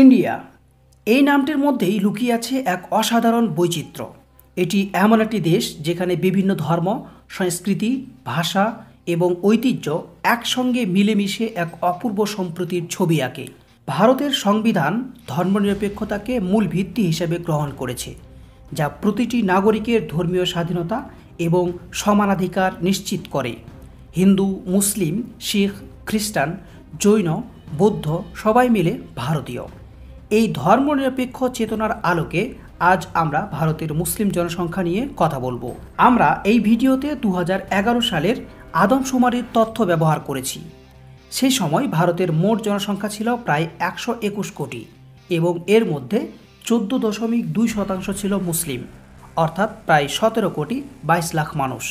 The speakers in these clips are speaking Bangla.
ইন্ডিয়া এই নামটির মধ্যেই লুকিয়ে আছে এক অসাধারণ বৈচিত্র্য। এটি এমন একটি দেশ যেখানে বিভিন্ন ধর্ম, সংস্কৃতি, ভাষা এবং ঐতিহ্য একসঙ্গে মিলেমিশে এক অপূর্ব সম্প্রীতির ছবি আঁকে। ভারতের সংবিধান ধর্মনিরপেক্ষতাকে মূল ভিত্তি হিসেবে গ্রহণ করেছে, যা প্রতিটি নাগরিকের ধর্মীয় স্বাধীনতা এবং সমানাধিকার নিশ্চিত করে। হিন্দু, মুসলিম, শিখ, খ্রিস্টান, জৈন, বৌদ্ধ সবাই মিলে ভারতীয়। এই ধর্মনিরপেক্ষ চেতনার আলোকে আজ আমরা ভারতের মুসলিম জনসংখ্যা নিয়ে কথা বলবো। আমরা এই ভিডিওতে 2011 সালের আদমশুমারির তথ্য ব্যবহার করেছি। সেই সময় ভারতের মোট জনসংখ্যা ছিল প্রায় 121 কোটি এবং এর মধ্যে 14.2% ছিল মুসলিম, অর্থাৎ প্রায় 17 কোটি 22 লাখ মানুষ।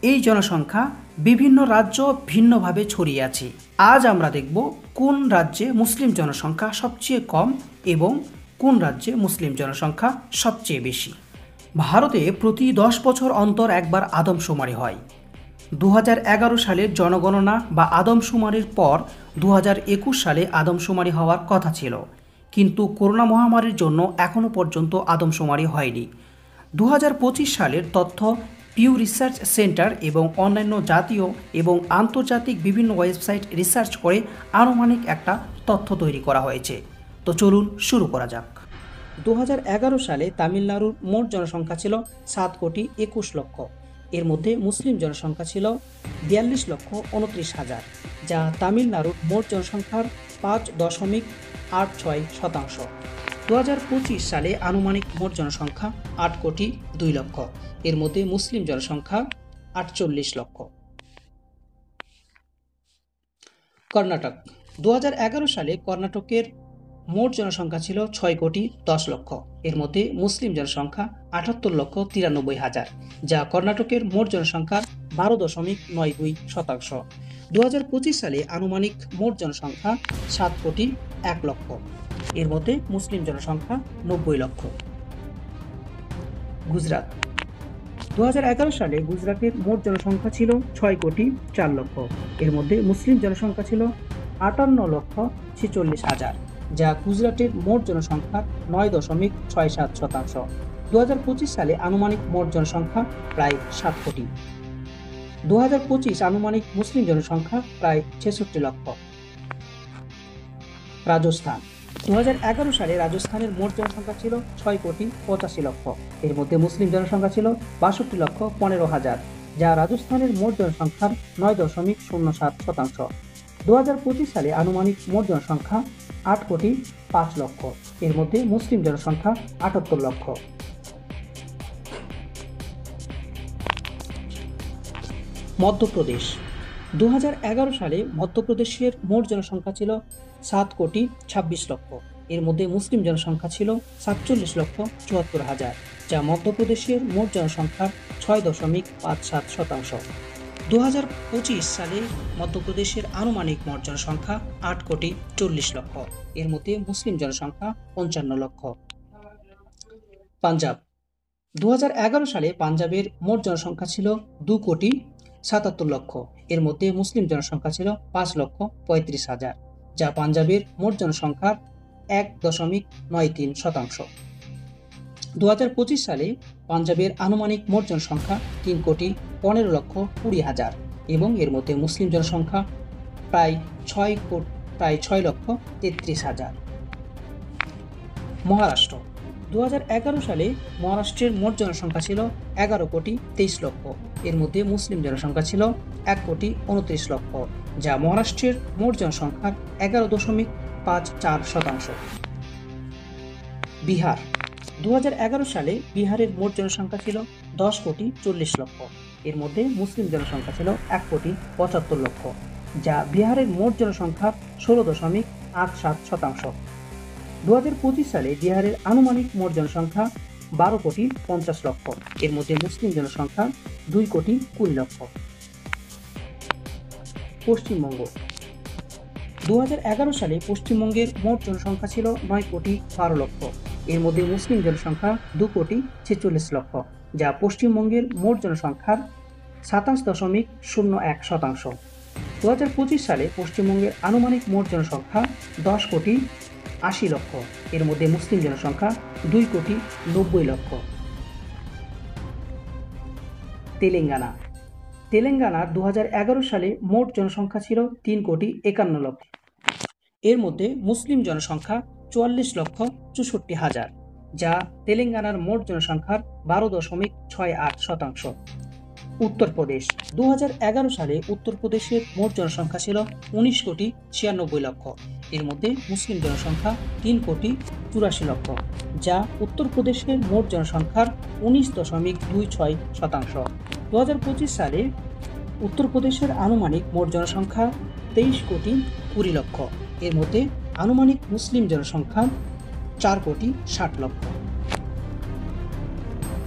এই জনসংখ্যা বিভিন্ন রাজ্য ভিন্নভাবে ছড়িয়ে আছে। আজ আমরা দেখব কোন রাজ্যে মুসলিম জনসংখ্যা সবচেয়ে কম এবং কোন রাজ্যে মুসলিম জনসংখ্যা সবচেয়ে বেশি। ভারতে প্রতি 10 বছর অন্তর একবার আদমশুমারি হয়। 2011 সালের জনগণনা বা আদমশুমারির পর 2021 সালে আদমশুমারি হওয়ার কথা ছিল, কিন্তু করোনা মহামারীর জন্য এখনও পর্যন্ত আদমশুমারি হয়নি। 2025 সালের তথ্য পিউ রিসার্চ সেন্টার এবং অন্যান্য জাতীয় এবং আন্তর্জাতিক বিভিন্ন ওয়েবসাইট রিসার্চ করে আনুমানিক একটা তথ্য তৈরি করা হয়েছে। তো চলুন শুরু করা যাক। 2011 সালে তামিলনাড়ুর মোট জনসংখ্যা ছিল 7,21,00,000। এর মধ্যে মুসলিম জনসংখ্যা ছিল 42,29,000, যা তামিলনাড়ুর মোট জনসংখ্যার 5.86%। 2025 সালে আনুমানিক মোট জনসংখ্যা 8,02,00,000। এর মধ্যে মুসলিম জনসংখ্যা 48 লক্ষ। কর্ণাটক 2011 সালে কর্ণাটকের মোট জনসংখ্যা ছিল 6,10,00,000। এর মধ্যে মুসলিম জনসংখ্যা 78,93,000, যা কর্ণাটকের মোট জনসংখ্যার 12.92%। 2025 সালে আনুমানিক মোট জনসংখ্যা 7,01,00,000। এর মধ্যে মুসলিম জনসংখ্যা 90 লক্ষ। গুজরাট 2011 সালে গুজরাটের মোট জনসংখ্যা ছিল 6,04,00,000। এর মধ্যে মুসলিম জনসংখ্যা ছিল 58,46,000, যা গুজরাটের মোট জনসংখ্যার 9.67%। 2025 সালে আনুমানিক মোট জনসংখ্যা প্রায় 7 কোটি। 2025 আনুমানিক মুসলিম জনসংখ্যা প্রায় 66 লক্ষ। রাজস্থান 2011 সালে রাজস্থানের মোট জনসংখ্যা ছিল 6,85,00,000। এর মধ্যে মুসলিম জনসংখ্যা ছিল 62,15,000, যা রাজস্থানের মোট জনসংখ্যার 9.07%। 2025 সালে আনুমানিক মোট জনসংখ্যা 8,05,00,000। এর মধ্যে মুসলিম জনসংখ্যা 78 লক্ষ। মধ্যপ্রদেশ 2011 সালে মধ্যপ্রদেশের মোট জনসংখ্যা ছিল 7,26,00,000। এর মধ্যে মুসলিম জনসংখ্যা ছিল 47,74,000, যা মধ্যপ্রদেশের মোট জনসংখ্যার 6.57%। 2025 সালে মধ্যপ্রদেশের আনুমানিক মোট জনসংখ্যা 8,40,00,000। এর মধ্যে মুসলিম জনসংখ্যা 55 লক্ষ। পাঞ্জাব 2011 সালে পাঞ্জাবের মোট জনসংখ্যা ছিল 2,77,00,000। এর মধ্যে মুসলিম জনসংখ্যা ছিল 5,35,000, যা পাঞ্জাবের মোট জনসংখ্যার 1.93%। 2025 সালে পাঞ্জাবের আনুমানিক মোট জনসংখ্যা 3,15,20,000 এবং এর মধ্যে মুসলিম জনসংখ্যা প্রায় 6,33,000। মহারাষ্ট্র 2011 সালে মহারাষ্ট্রের মোট জনসংখ্যা ছিল 11,23,00,000। এর মধ্যে মুসলিম জনসংখ্যা ছিল 1,29,00,000, যা মহারাষ্ট্রের মোট জনসংখ্যার 11.54%। বিহার 2011 সালে বিহারের মোট জনসংখ্যা ছিল 10,40,00,000। এর মধ্যে মুসলিম জনসংখ্যা ছিল 1,75,00,000, যা বিহারের মোট জনসংখ্যার 16.87%। 2025 সালে বিহারের আনুমানিক মোট জনসংখ্যা 12,50,00,000। এর মধ্যে মুসলিম জনসংখ্যা 2,20,00,000। পশ্চিমবঙ্গ 2011 সালে পশ্চিমবঙ্গের মোট জনসংখ্যা ছিল 9,12,00,000। এর মধ্যে মুসলিম জনসংখ্যা 2,46,00,000, যা পশ্চিমবঙ্গের মোট জনসংখ্যার 27.01%। 2025 সালে পশ্চিমবঙ্গের আনুমানিক মোট জনসংখ্যা লক্ষ। এর মধ্যে মুসলিম জনসংখ্যা 2,90,00,000। তেলেঙ্গানার 2011 সালে মোট জনসংখ্যা ছিল 3,51,00,000। এর মধ্যে মুসলিম জনসংখ্যা 44,64,000, যা তেলেঙ্গানার মোট জনসংখ্যার 12.68%। উত্তরপ্রদেশ 2011 সালে উত্তরপ্রদেশের মোট জনসংখ্যা ছিল 19,96,00,000। এর মধ্যে মুসলিম জনসংখ্যা 3,84,00,000, যা উত্তরপ্রদেশের মোট জনসংখ্যার 19.26%। 2025 সালে উত্তরপ্রদেশের আনুমানিক মোট জনসংখ্যা 23,20,00,000। এর মধ্যে আনুমানিক মুসলিম জনসংখ্যা 4,60,00,000।